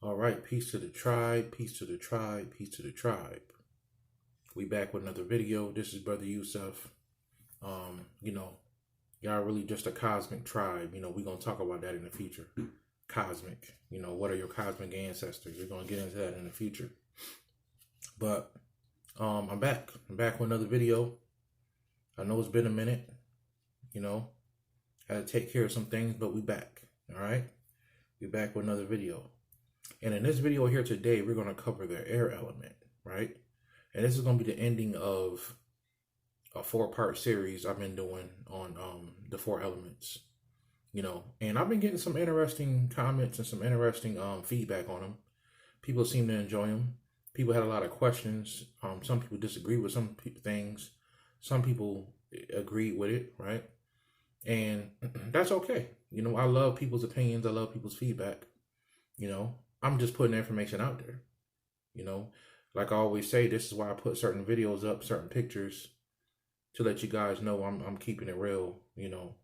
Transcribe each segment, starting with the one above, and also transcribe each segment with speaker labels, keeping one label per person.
Speaker 1: All right, peace to the tribe, peace to the tribe, peace to the tribe. We back with another video. This is BroYosef. You know, y'all really just a cosmic tribe. You know, we're gonna talk about that in the future. Cosmic. You know, what are your cosmic ancestors? We're gonna get into that in the future. But I'm back. I'm back with another video. I know it's been a minute. You know, had to take care of some things, but we back. All right, we back with another video. And in this video here today, we're going to cover the air element, right? And this is going to be the ending of a 4-part series I've been doing on the 4 elements, you know. And I've been getting some interesting comments and some interesting feedback on them. People seem to enjoy them. People had a lot of questions. Some people disagree with some things. Some people agree with it, right? And that's okay. You know, I love people's opinions. I love people's feedback, you know. I'm just putting information out there, you know. Like I always say, this is why I put certain videos up, certain pictures, to let you guys know I'm keeping it real, you know,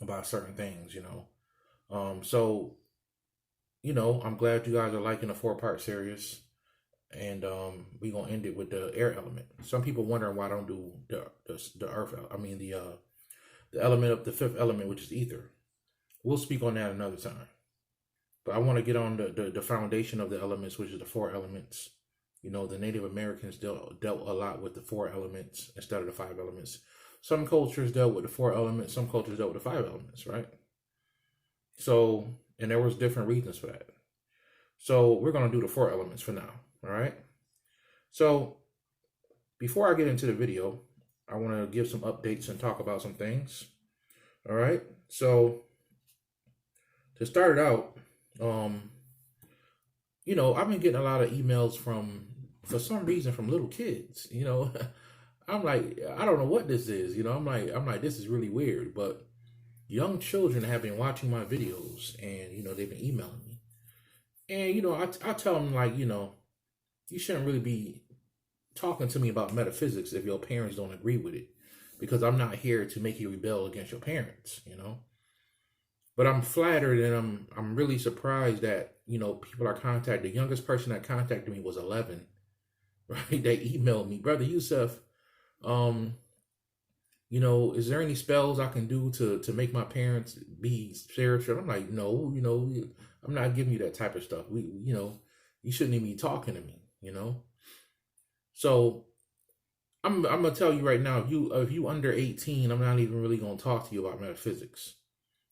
Speaker 1: about certain things, you know. So, you know, I'm glad you guys are liking the 4-part series, and we're gonna end it with the air element. Some people wondering why I don't do the earth. I mean the element of the 5th element, which is ether. We'll speak on that another time. But I want to get on the foundation of the elements, which is the 4 elements. You know, the Native Americans dealt a lot with the 4 elements instead of the 5 elements. Some cultures dealt with the 4 elements. Some cultures dealt with the 5 elements, right? So, and there was different reasons for that. So we're going to do the 4 elements for now, all right? So before I get into the video, I want to give some updates and talk about some things, all right? So to start it out, you know, I've been getting a lot of emails for some reason, from little kids, you know. I'm like, I don't know what this is, you know. I'm like, this is really weird. But young children have been watching my videos, and, you know, they've been emailing me. And, you know, I tell them, like, you know, you shouldn't really be talking to me about metaphysics if your parents don't agree with it, because I'm not here to make you rebel against your parents, you know. But I'm flattered, and I'm really surprised that, you know, people are contacted. The youngest person that contacted me was 11, right? They emailed me, BroYosef, you know, is there any spells I can do to make my parents be spiritual? I'm like, no, you know, I'm not giving you that type of stuff. You know, you shouldn't even be talking to me, you know. So I'm gonna tell you right now, if you under 18, I'm not even really gonna talk to you about metaphysics.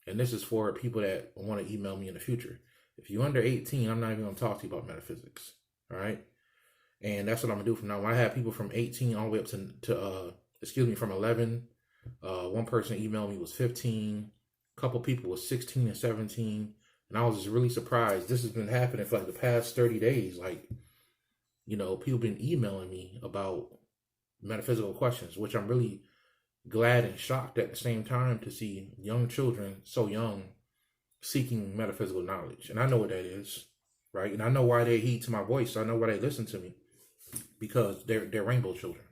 Speaker 1: And this is for people that want to email me in the future. If you're under 18, I'm not even going to talk to you about metaphysics. All right. And that's what I'm going to do from now on. I have people from 18 all the way up to from 11. One person emailed me was 15. A couple people was 16 and 17. And I was just really surprised. This has been happening for like the past 30 days. Like, you know, people been emailing me about metaphysical questions, which I'm really glad and shocked at the same time to see young children so young seeking metaphysical knowledge. And I know what that is, right? And I know why they heed to my voice. I know why they listen to me, because they're rainbow children,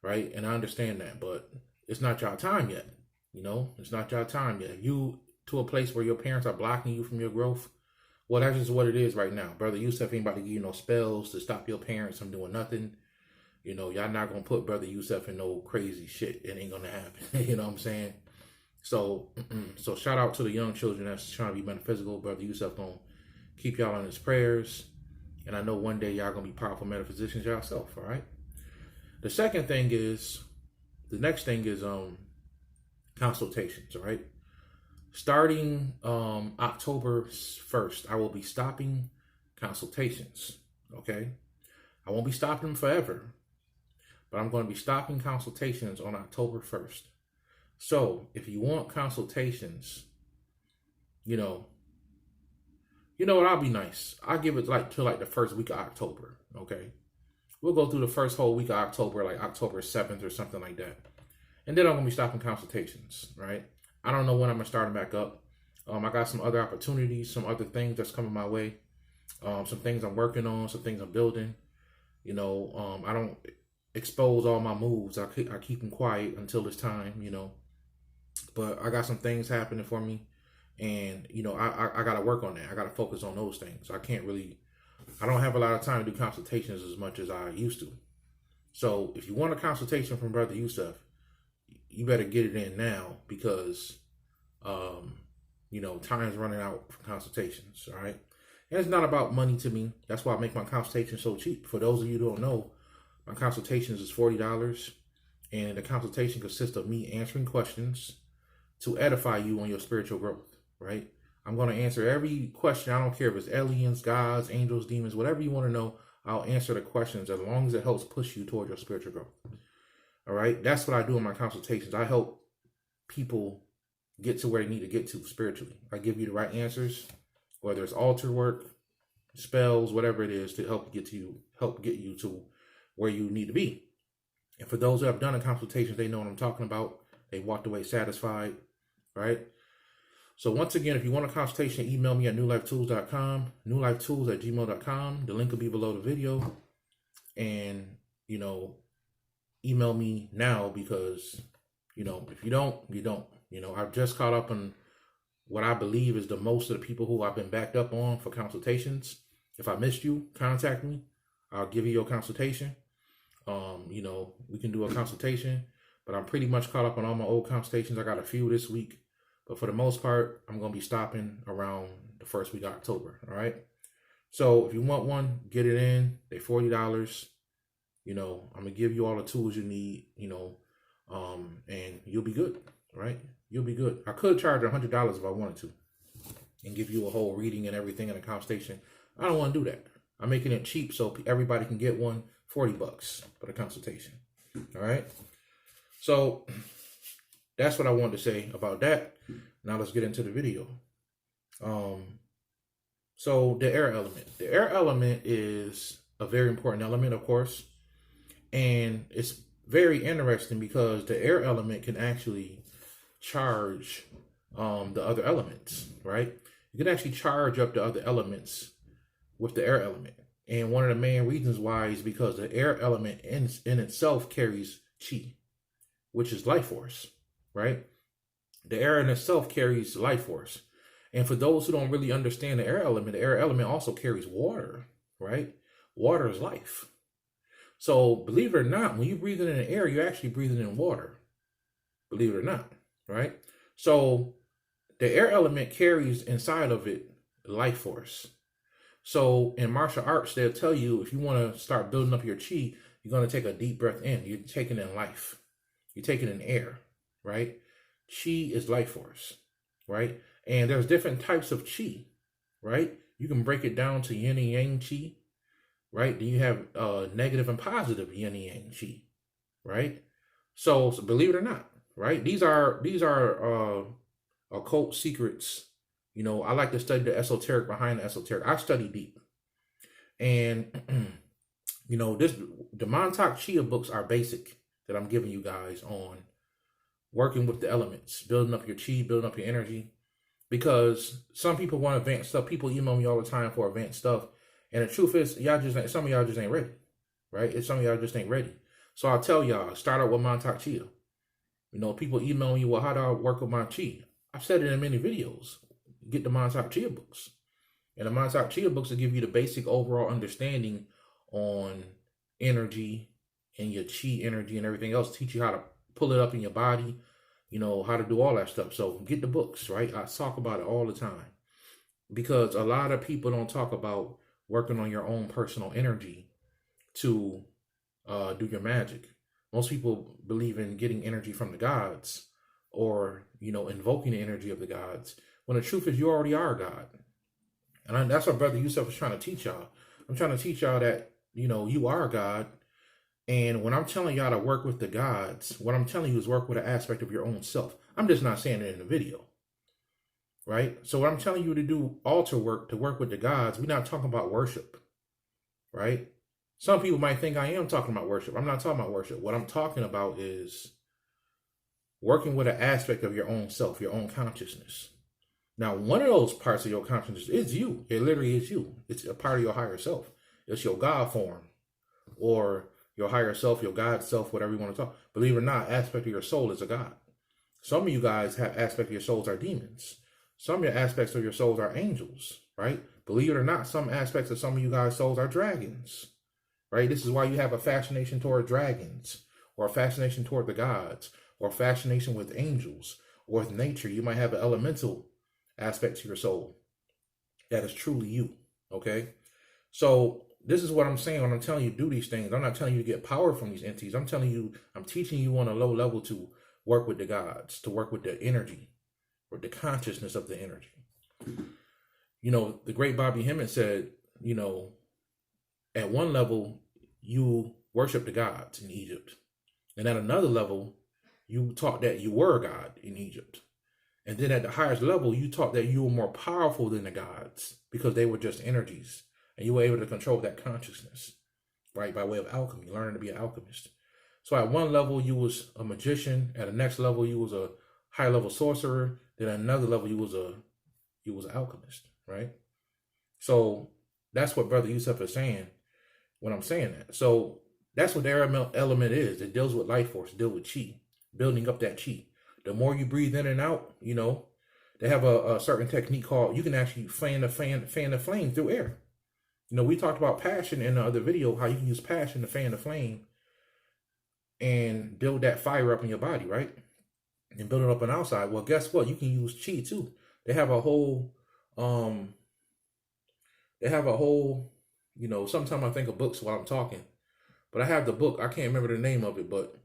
Speaker 1: right? And I understand that, but it's not your time yet. You know, it's not your time yet. If you to a place where your parents are blocking you from your growth, well, that's just what it is right now. BroYosef ain't about to give you no spells to stop your parents from doing nothing. You know, y'all not going to put BroYosef in no crazy shit. It ain't going to happen. You know what I'm saying? So, so shout out to the young children that's trying to be metaphysical. BroYosef going to keep y'all in his prayers. And I know one day y'all going to be powerful metaphysicians yourself, all right? The next thing is consultations, all right? Starting October 1st, I will be stopping consultations, okay? I won't be stopping them forever, but I'm going to be stopping consultations on October 1st. So if you want consultations, you know what, I'll be nice. I'll give it like till like the first week of October, okay? We'll go through the first whole week of October, like October 7th or something like that. And then I'm going to be stopping consultations, right? I don't know when I'm going to start them back up. I got some other opportunities, some other things that's coming my way. Some things I'm working on, some things I'm building. You know, I don't expose all my moves. I keep them quiet until it's time, you know. But I got some things happening for me, And, you know, I got to work on that. I got to focus on those things. I don't have a lot of time to do consultations as much as I used to. So if you want a consultation from Brother Yusuf, you better get it in now because, you know, time's running out for consultations. All right. And it's not about money to me. That's why I make my consultation so cheap. For those of you who don't know, my consultations is $40. And the consultation consists of me answering questions to edify you on your spiritual growth, right? I'm going to answer every question. I don't care if it's aliens, gods, angels, demons, whatever you want to know. I'll answer the questions as long as it helps push you toward your spiritual growth. All right. That's what I do in my consultations. I help people get to where they need to get to spiritually. I give you the right answers, whether it's altar work, spells, whatever it is, to help get you to where you need to be. And for those who have done a consultation, they know what I'm talking about. They walked away satisfied, right? So once again, if you want a consultation, email me at nulyfetools.com, nulyfetools@gmail.com. The link will be below the video. And, you know, email me now because, you know, if you don't, you don't. You know, I've just caught up on what I believe is the most of the people who I've been backed up on for consultations. If I missed you, contact me. I'll give you your consultation. You know, we can do a consultation, but I'm pretty much caught up on all my old consultations. I got a few this week, but for the most part, I'm going to be stopping around the first week of October. All right. So if you want one, get it in. They're $40. You know, I'm going to give you all the tools you need, you know, and you'll be good. Right. You'll be good. I could charge $100 if I wanted to and give you a whole reading and everything in a consultation. I don't want to do that. I'm making it cheap so everybody can get one. $40 for the consultation. All right. So that's what I wanted to say about that. Now let's get into the video. So the air element. The air element is a very important element, of course. And it's very interesting because the air element can actually charge the other elements, right? You can actually charge up the other elements with the air element. And one of the main reasons why is because the air element in itself carries chi, which is life force, right? The air in itself carries life force. And for those who don't really understand the air element also carries water, right? Water is life. So believe it or not, when you're breathing in the air, you're actually breathing in water, believe it or not, right? So the air element carries inside of it life force. So in martial arts, they'll tell you if you want to start building up your chi, you're going to take a deep breath in. You're taking in life. You're taking in air, right? Chi is life force, right? And there's different types of chi, right? You can break it down to yin and yang chi, right? Then you have negative and positive yin and yang chi, right? So believe it or not, right? These are occult secrets. You know, I like to study the esoteric behind the esoteric. I study deep. And, you know, the Montauk Chia books are basic that I'm giving you guys on working with the elements, building up your chi, building up your energy. Because some people want advanced stuff. People email me all the time for advanced stuff. And the truth is, some of y'all just ain't ready, right? Some of y'all just ain't ready. So I'll tell y'all, start out with Montauk Chia. You know, people email me, well, how do I work with my chi? I've said it in many videos. Get the Montauk Chia books. And the Montauk Chia books will give you the basic overall understanding on energy and your chi energy and everything else. Teach you how to pull it up in your body, you know, how to do all that stuff. So get the books, right? I talk about it all the time because a lot of people don't talk about working on your own personal energy to do your magic. Most people believe in getting energy from the gods or, you know, invoking the energy of the gods. When the truth is you already are God. And that's what Brother Yusuf is trying to teach y'all. I'm trying to teach y'all that, you know, you are God. And when I'm telling y'all to work with the gods, what I'm telling you is work with an aspect of your own self. I'm just not saying it in the video. Right? So what I'm telling you to do altar work, to work with the gods, we're not talking about worship. Right? Some people might think I am talking about worship. I'm not talking about worship. What I'm talking about is working with an aspect of your own self, your own consciousness. Now, one of those parts of your consciousness is you. It literally is you. It's a part of your higher self. It's your God form or your higher self, your God self, whatever you want to talk. Believe it or not, aspect of your soul is a God. Some of you guys have aspect of your souls are demons. Some of your aspects of your souls are angels, right? Believe it or not, some aspects of some of you guys' souls are dragons, right? This is why you have a fascination toward dragons, or a fascination toward the gods, or a fascination with angels, or with nature. You might have an elemental aspect to your soul that is truly you, okay? So this is what I'm saying when I'm telling you to do these things. I'm not telling you to get power from these entities. I'm telling you, I'm teaching you on a low level to work with the gods, to work with the energy, or the consciousness of the energy. You know, the great Bobby Hemmett said, you know, at one level, you worship the gods in Egypt. And at another level, you taught that you were a god in Egypt. And then at the highest level, you taught that you were more powerful than the gods because they were just energies. And you were able to control that consciousness, right? By way of alchemy, learning to be an alchemist. So at one level, you was a magician. At the next level, you was a high level sorcerer. Then at another level, you was an alchemist, right? So that's what BroYosef is saying when I'm saying that. So that's what the air element is. It deals with life force, deals with chi, building up that chi. The more you breathe in and out, you know, they have a certain technique called, you can actually fan the flame through air. You know, we talked about passion in the other video, how you can use passion to fan the flame and build that fire up in your body, right? And build it up on the outside. Well, guess what? You can use chi too. They have a whole, you know, sometimes I think of books while I'm talking, but I have the book. I can't remember the name of it, but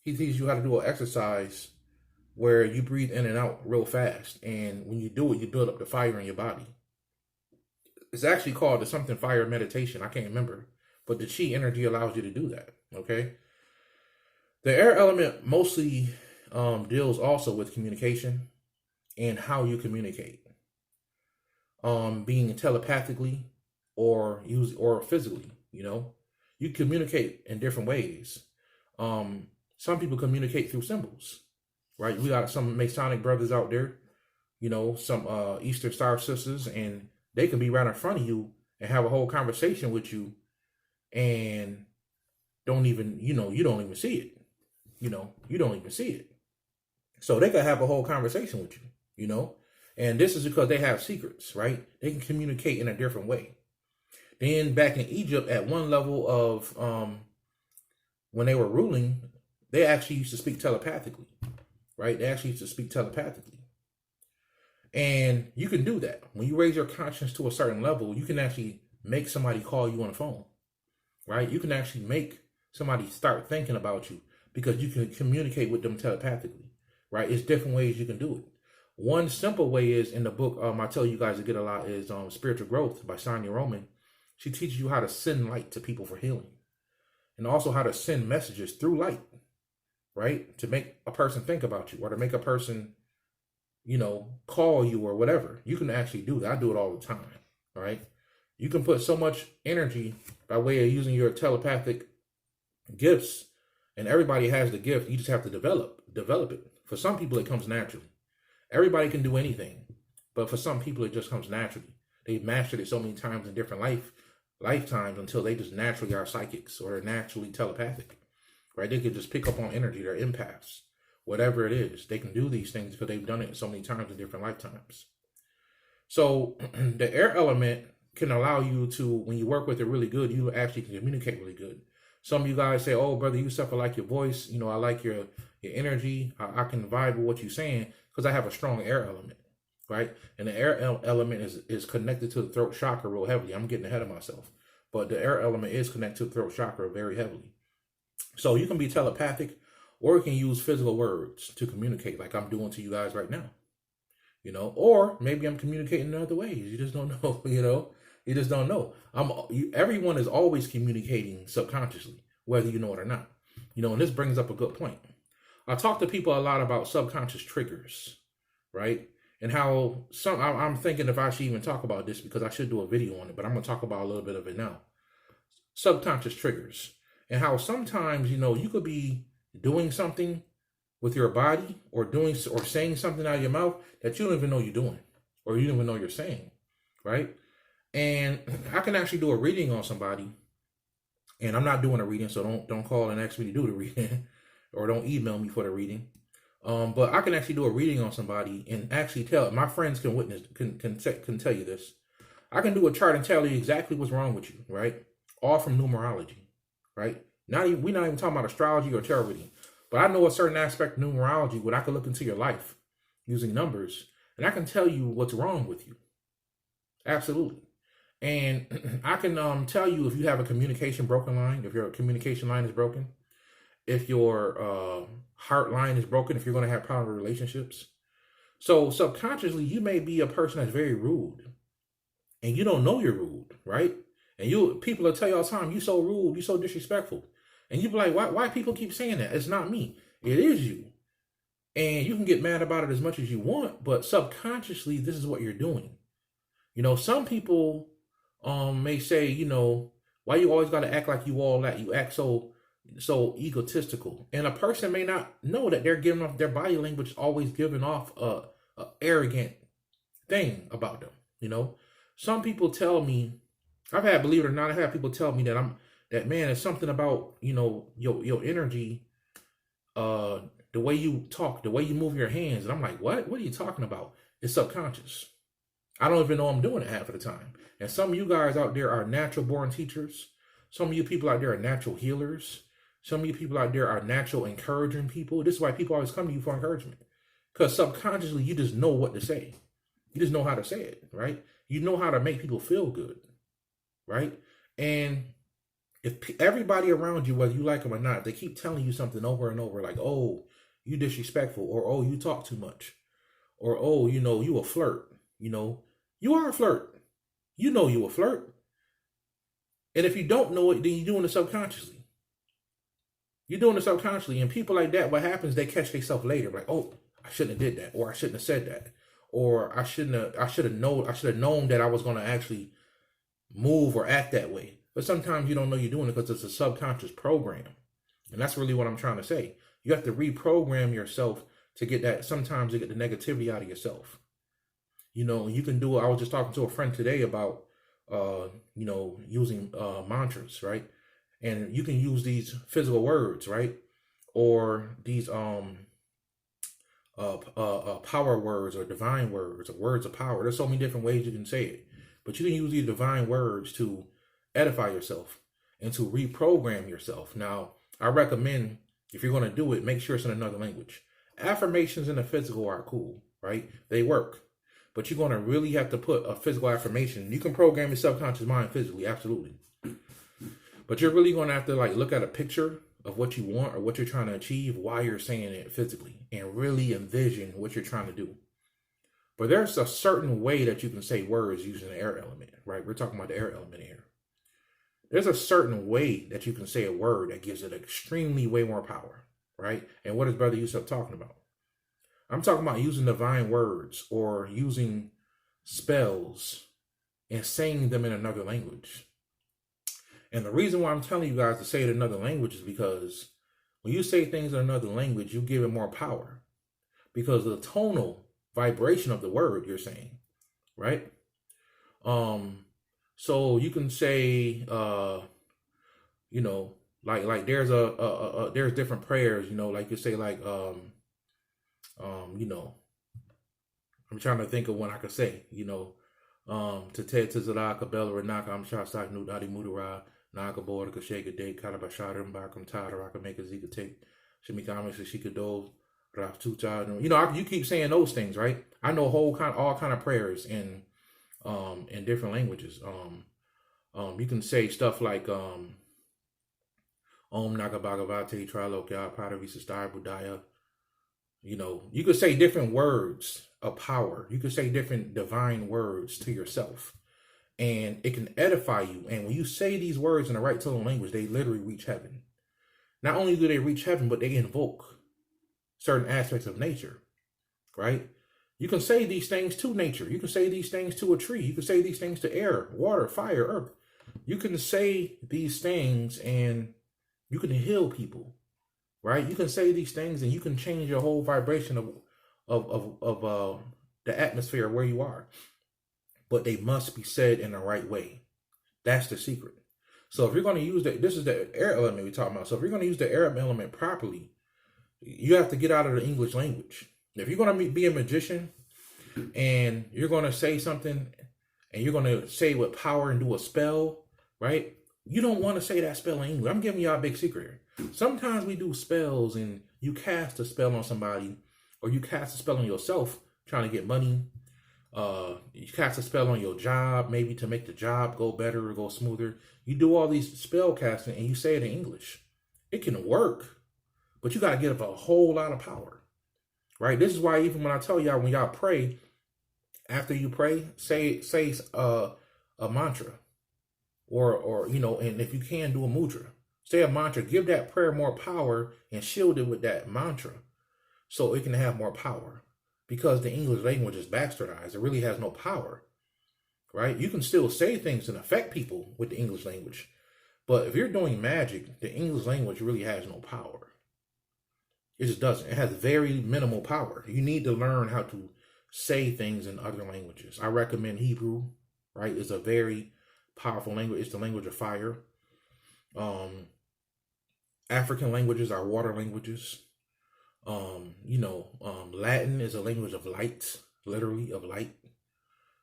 Speaker 1: he teaches you how to do an exercise where you breathe in and out real fast. And when you do it, you build up the fire in your body. It's actually called the something fire meditation. I can't remember, but the chi energy allows you to do that. Okay. The air element mostly deals also with communication and how you communicate, being telepathically or physically. You know, you communicate in different ways. Some people communicate through symbols, right? We got some Masonic brothers out there, you know, some Eastern Star sisters, and they can be right in front of you and have a whole conversation with you and don't even, you know, you don't even see it. You know, you don't even see it. So they could have a whole conversation with you, you know, and this is because they have secrets, right? They can communicate in a different way. Then back in Egypt, at one level of, when they were ruling, they actually used to speak telepathically, right? They actually used to speak telepathically. And you can do that. When you raise your conscience to a certain level, you can actually make somebody call you on the phone, right? You can actually make somebody start thinking about you because you can communicate with them telepathically, right? It's different ways you can do it. One simple way is in the book, I tell you guys to get a lot, is Spiritual Growth by Sonia Roman. She teaches you how to send light to people for healing and also how to send messages through light, right? To make a person think about you or to make a person, you know, call you or whatever. You can actually do that. I do it all the time, all right? You can put so much energy by way of using your telepathic gifts, and everybody has the gift. You just have to develop it. For some people, it comes naturally. Everybody can do anything, but for some people, it just comes naturally. They've mastered it so many times in different lifetimes until they just naturally are psychics or naturally telepathic, right? They can just pick up on energy. They're empaths. Whatever it is, they can do these things because they've done it so many times in different lifetimes. So the air element can allow you to, when you work with it really good, you actually can communicate really good. Some of you guys say, oh, BroYosef, I like your voice. You know, I like your energy. I can vibe with what you're saying because I have a strong air element, right? And the air element is connected to the throat chakra real heavily. I'm getting ahead of myself. But the air element is connected to the throat chakra very heavily. So you can be telepathic, or you can use physical words to communicate like I'm doing to you guys right now, you know, or maybe I'm communicating in other ways. You just don't know, you know, you just don't know. Everyone is always communicating subconsciously, whether you know it or not, you know, and this brings up a good point. I talk to people a lot about subconscious triggers, right? And how I'm thinking if I should even talk about this because I should do a video on it, but I'm going to talk about a little bit of it now. Subconscious triggers and how sometimes, you know, you could be doing something with your body or saying something out of your mouth that you don't even know you're doing or you don't even know you're saying, right? And I can actually do a reading on somebody, and I'm not doing a reading, so don't call and ask me to do the reading or don't email me for the reading. But I can actually do a reading on somebody and actually tell. My friends can witness, can tell you this. I can do a chart and tell you exactly what's wrong with you, right? All from numerology, right? We're not even talking about astrology or tarot reading, but I know a certain aspect of numerology where I can look into your life using numbers, and I can tell you what's wrong with you. Absolutely. And I can tell you if you have a communication broken line, if your communication line is broken, if your heart line is broken, if you're going to have problems with relationships. So subconsciously, you may be a person that's very rude, and you don't know you're rude, right? And people will tell you all the time, you so rude, you so disrespectful. And you be like, why people keep saying that? It's not me. It is you. And you can get mad about it as much as you want, but subconsciously, this is what you're doing. Some people may say, why you always got to act like you all that? You act so egotistical. And a person may not know that they're giving off, their body language is always giving off a arrogant thing about them. Some people tell me, believe it or not, I've had people tell me that man, it's something about, your energy, the way you talk, the way you move your hands. And I'm like, what are you talking about? It's subconscious. I don't even know I'm doing it half of the time. And some of you guys out there are natural born teachers. Some of you people out there are natural healers. Some of you people out there are natural encouraging people. This is why people always come to you for encouragement. Because subconsciously, you just know what to say. You just know how to say it, right? You know how to make people feel good, right? And if everybody around you, whether you like them or not, they keep telling you something over and over, like, oh, you disrespectful, or oh, you talk too much, or oh, you a flirt, you are a flirt. You know you a flirt. And if you don't know it, then you're doing it subconsciously. You're doing it subconsciously. And people like that, what happens, they catch themselves later, like, oh, I shouldn't have did that, or I shouldn't have said that, or I should have known that I was going to actually move or act that way. But sometimes you don't know you're doing it because it's a subconscious program. And that's really what I'm trying to say. You have to reprogram yourself to get that, sometimes to get the negativity out of yourself. You can do it. I was just talking to a friend today about, using mantras, right? And you can use these physical words, right? Or these power words or divine words or words of power. There's so many different ways you can say it. But you can use these divine words to edify yourself and to reprogram yourself. Now, I recommend, if you're going to do it, make sure it's in another language. Affirmations in the physical are cool, right? They work. But you're going to really have to put a physical affirmation. You can program your subconscious mind physically, absolutely. But you're really going to have to look at a picture of what you want or what you're trying to achieve while you're saying it physically and really envision what you're trying to do. But there's a certain way that you can say words using the air element, right? We're talking about the air element here. There's a certain way that you can say a word that gives it extremely way more power, right? And what is BroYosef talking about? I'm talking about using divine words or using spells and saying them in another language. And the reason why I'm telling you guys to say it in another language is because when you say things in another language, you give it more power because of the tonal vibration of the word you're saying, right? So you can say, there's there's different prayers, like you say, I'm trying to think of one I could say, to Ted Tizara, Kabela, Renaka, I'm Shastak, Nudadi Mudara, Naka Border, Kashaka Day, Kalabashada, Bakam Tada, I can make a Zika take, Shimikama, Shikado, Raf Tuta. You keep saying those things, right? I know all kind of prayers in different languages. You can say stuff like Om Naga Bhagavate, Trilokya, Padavisa Star Budaya. You could say different words of power. You could say different divine words to yourself. And it can edify you. And when you say these words in the right tonal language, they literally reach heaven. Not only do they reach heaven, but they invoke certain aspects of nature, right? You can say these things to nature. You can say these things to a tree. You can say these things to air, water, fire, earth. You can say these things and you can heal people, right? You can say these things and you can change your whole vibration of the atmosphere where you are. But they must be said in the right way. That's the secret. So if you're going to use this is the air element we're talking about. So if you're going to use the air element properly, You have to get out of the English language. If you're going to be a magician and you're going to say something and you're going to say with power and do a spell, right? You don't want to say that spell in English. I'm giving y'all a big secret here. Sometimes we do spells and you cast a spell on somebody or you cast a spell on yourself trying to get money. You cast a spell on your job, maybe to make the job go better or go smoother. You do all these spell casting and you say it in English. It can work, but you got to get up a whole lot of power, right? This is why even when I tell y'all, when y'all pray, after you pray, say a mantra, or and if you can, do a mudra. Say a mantra. Give that prayer more power and shield it with that mantra, so it can have more power. Because the English language is bastardized, it really has no power, right? You can still say things and affect people with the English language, but if you're doing magic, the English language really has no power. It just doesn't. It has very minimal power. You need to learn how to say things in other languages. I recommend Hebrew, right? It's a very powerful language. It's the language of fire. African languages are water languages. Latin is a language of light, literally of light.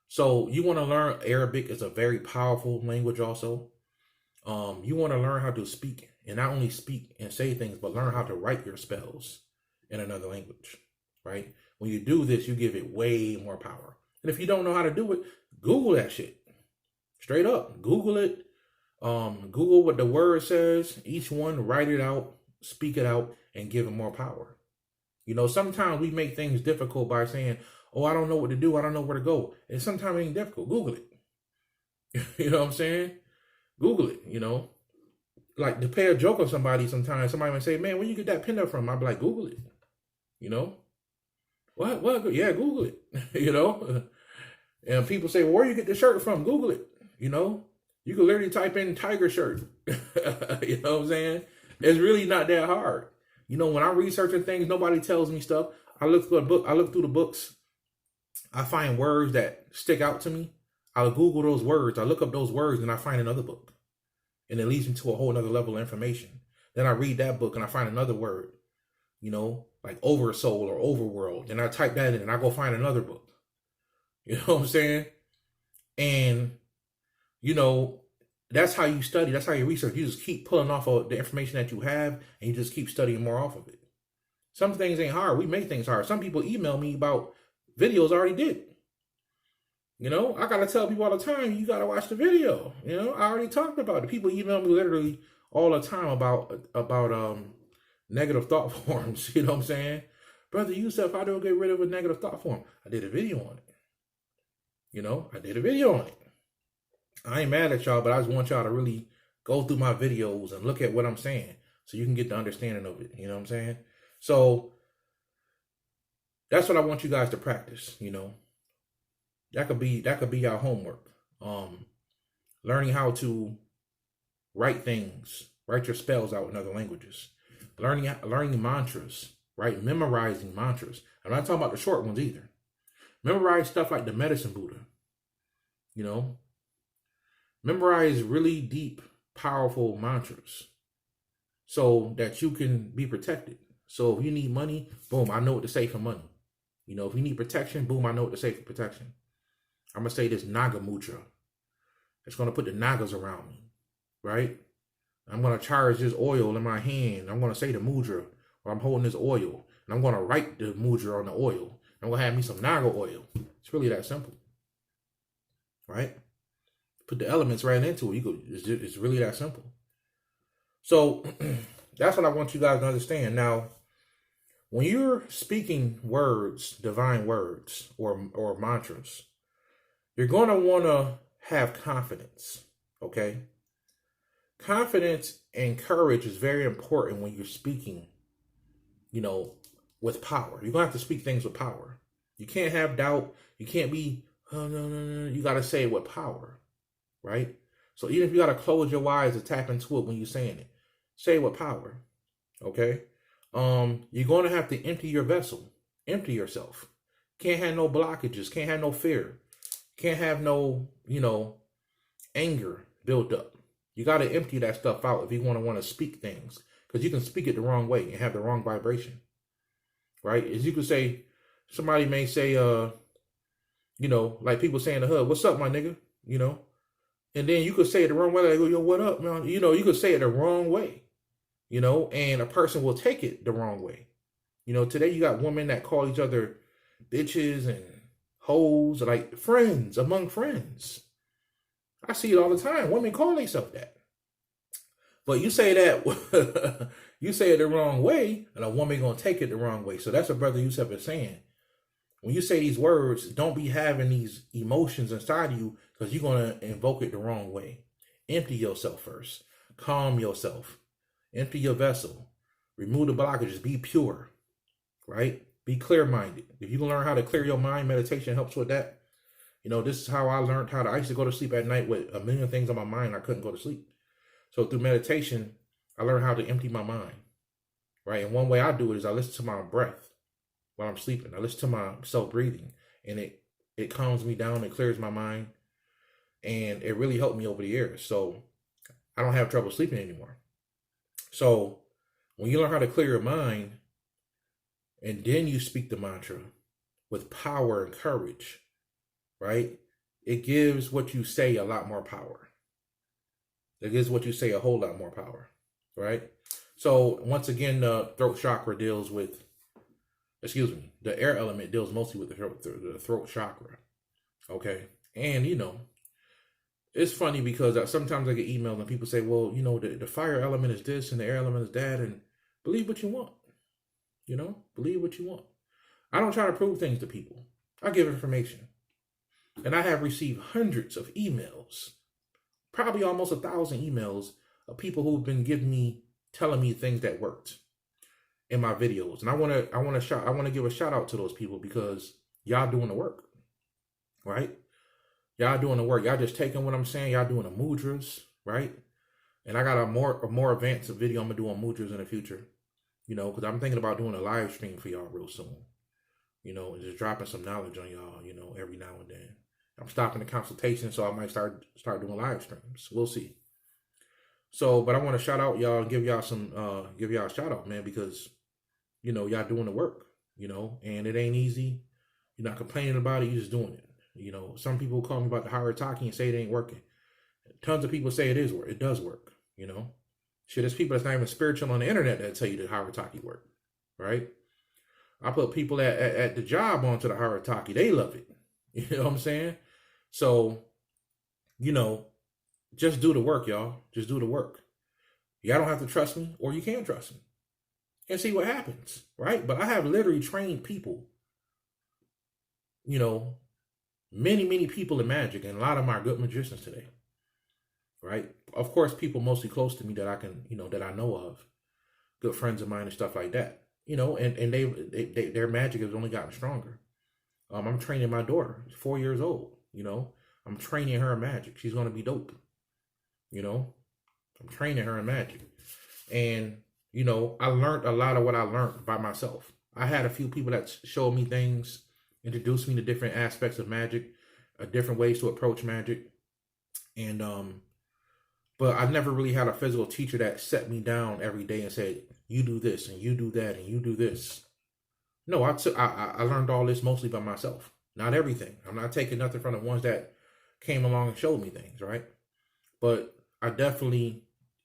Speaker 1: So you want to learn Arabic is a very powerful language also. You want to learn how to speak, and not only speak and say things, but learn how to write your spells in another language, right? When you do this, you give it way more power. And if you don't know how to do it, Google that shit. Straight up, Google it. Google what the word says. Each one, write it out, speak it out, and give it more power. Sometimes we make things difficult by saying, oh, I don't know what to do. I don't know where to go. And sometimes it ain't difficult. Google it. You know what I'm saying? Google it, Like to play a joke on somebody sometimes, somebody might say, man, where you get that pin up from? I'd be like, Google it. What? Yeah, Google it. And people say, well, where you get the shirt from? Google it. You can literally type in tiger shirt. You know what I'm saying? It's really not that hard. When I'm researching things, nobody tells me stuff. I look through a book. I look through the books. I find words that stick out to me. I'll Google those words. I look up those words and I find another book. And it leads me to a whole nother level of information. Then I read that book and I find another word, like oversoul or overworld. And I type that in and I go find another book. You know what I'm saying? And, that's how you study. That's how you research. You just keep pulling off of the information that you have and you just keep studying more off of it. Some things ain't hard. We make things hard. Some people email me about videos I already did. I got to tell people all the time, you got to watch the video. I already talked about it. People email me literally all the time about negative thought forms. You know what I'm saying? Brother Yusef, how do I get rid of a negative thought form? I did a video on it. I did a video on it. I ain't mad at y'all, but I just want y'all to really go through my videos and look at what I'm saying so you can get the understanding of it. You know what I'm saying? So that's what I want you guys to practice, That could be our homework. Learning how to write things, write your spells out in other languages. Learning mantras, right? Memorizing mantras. I'm not talking about the short ones either. Memorize stuff like the Medicine Buddha. Memorize really deep, powerful mantras so that you can be protected. So if you need money, boom, I know what to say for money. If you need protection, boom, I know what to say for protection. I'm going to say this Naga Mudra. It's going to put the Nagas around me, right? I'm going to charge this oil in my hand. I'm going to say the Mudra, or I'm holding this oil. And I'm going to write the Mudra on the oil. I'm going to have me some Naga oil. It's really that simple, right? Put the elements right into it. It's really that simple. So that's what I want you guys to understand. Now, when you're speaking words, divine words, or mantras, you're going to want to have confidence, okay? Confidence and courage is very important when you're speaking, with power. You're going to have to speak things with power. You can't have doubt. You can't be, oh, no. You got to say it with power, right? So even if you got to close your eyes to tap into it when you're saying it, say it with power, okay? You're going to have to empty your vessel, empty yourself. Can't have no blockages, can't have no fear, can't have no, anger built up. You got to empty that stuff out if you want to speak things, because you can speak it the wrong way and have the wrong vibration. right? As you could say, somebody may say, like people say in the hood, "What's up, my nigga?" And then you could say it the wrong way. Like, "Yo, what up, man?" You could say it the wrong way, and a person will take it the wrong way. Today you got women that call each other bitches and hoes, like friends among friends. I see it all the time. Women call themselves that. But you say that, you say it the wrong way, and a woman gonna take it the wrong way. So that's what BroYosef is saying. When you say these words, don't be having these emotions inside of you because you're gonna invoke it the wrong way. Empty yourself first. Calm yourself. Empty your vessel. Remove the blockages. Be pure. Right? Be clear-minded. If you can learn how to clear your mind, meditation helps with that. This is how I learned I used to go to sleep at night with a million things on my mind. I couldn't go to sleep. So through meditation, I learned how to empty my mind, right? And one way I do it is I listen to my breath while I'm sleeping. I listen to myself breathing, and it calms me down, it clears my mind, and it really helped me over the years. So I don't have trouble sleeping anymore. So when you learn how to clear your mind, and then you speak the mantra with power and courage, right? It gives what you say a lot more power. It gives what you say a whole lot more power, right? So once again, the throat chakra deals with, the air element deals mostly with the throat chakra, okay? And, it's funny because sometimes I get emails and people say, well, the fire element is this and the air element is that, and believe what you want, believe what you want. I don't try to prove things to people. I give information. And I have received hundreds of emails, probably almost 1,000 emails of people who've been telling me things that worked in my videos. And I want to give a shout out to those people because y'all doing the work, right? Y'all doing the work. Y'all just taking what I'm saying. Y'all doing the mudras, right? And I got a more advanced video I'm gonna do on mudras in the future, because I'm thinking about doing a live stream for y'all real soon, and just dropping some knowledge on y'all, every now and then. I'm stopping the consultation, so I might start doing live streams. We'll see. So, but I want to shout out y'all and give y'all a shout out, man, because, y'all doing the work, and it ain't easy. You're not complaining about it. You're just doing it. Some people call me about the hierarchy and say it ain't working. Tons of people say it does work, Shit, there's people that's not even spiritual on the internet that tell you the hierarchy work, right? I put people at the job onto the hierarchy. They love it. You know what I'm saying? So, just do the work, y'all. Just do the work. Y'all don't have to trust me, or you can trust me and see what happens, right? But I have literally trained people, many, many people in magic, and a lot of them are good magicians today, right? Of course, people mostly close to me that I can, that I know of, good friends of mine and stuff like that, and their magic has only gotten stronger. I'm training my daughter, she's 4 years old, I'm training her in magic. She's going to be dope, I'm training her in magic. And, I learned a lot of what I learned by myself. I had a few people that showed me things, introduced me to different aspects of magic, different ways to approach magic. And, but I never really had a physical teacher that set me down every day and said, you do this and you do that and you do this. No, I learned all this mostly by myself. Not everything. I'm not taking nothing from the ones that came along and showed me things, right? But I definitely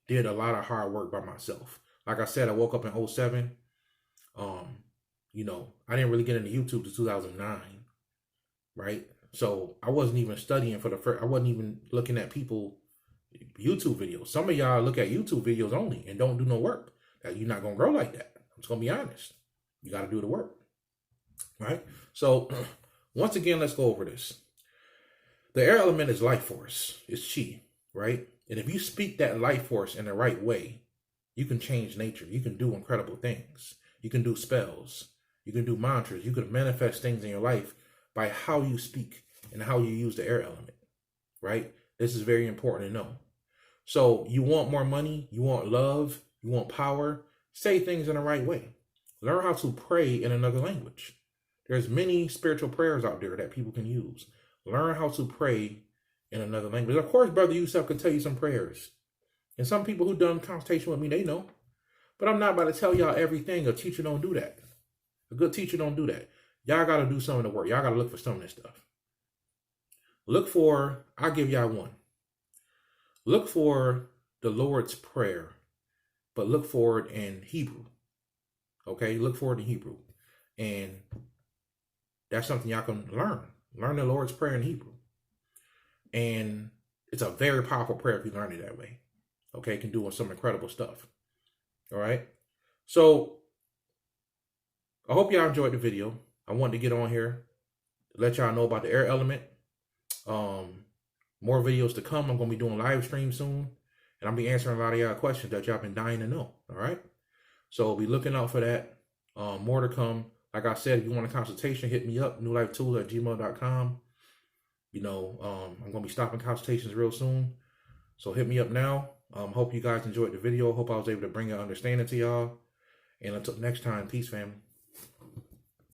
Speaker 1: did a lot of hard work by myself. Like I said, I woke up in 2007. I didn't really get into YouTube until 2009, right? So I wasn't even studying I wasn't even looking at people YouTube videos. Some of y'all look at YouTube videos only and don't do no work. You're not going to grow like that. I'm just going to be honest. You got to do the work, right? So once again, let's go over this. The air element is life force. It's chi, right? And if you speak that life force in the right way, you can change nature. You can do incredible things. You can do spells. You can do mantras. You can manifest things in your life by how you speak and how you use the air element, right? This is very important to know. So you want more money, you want love, you want power, say things in the right way. Learn how to pray in another language. There's many spiritual prayers out there that people can use. Learn how to pray in another language. Of course, BroYosef can tell you some prayers. And some people who done consultation with me, they know. But I'm not about to tell y'all everything. A teacher don't do that. A good teacher don't do that. Y'all got to do some of the work. Y'all got to look for some of this stuff. Look for, I'll give y'all one. Look for the Lord's Prayer, but look for it in Hebrew. Okay, look for it in Hebrew. And that's something y'all can learn. Learn the Lord's Prayer in Hebrew. And it's a very powerful prayer if you learn it that way. Okay, it can do some incredible stuff. All right. So I hope y'all enjoyed the video. I wanted to get on here to let y'all know about the air element. More videos to come. I'm going to be doing live streams soon. And I'll be answering a lot of y'all questions that y'all been dying to know. All right. So be looking out for that. More to come. Like I said, if you want a consultation, hit me up, nulyfetools@gmail.com. You know, I'm going to be stopping consultations real soon. So hit me up now. Hope you guys enjoyed the video. Hope I was able to bring an understanding to y'all. And until next time, peace, family.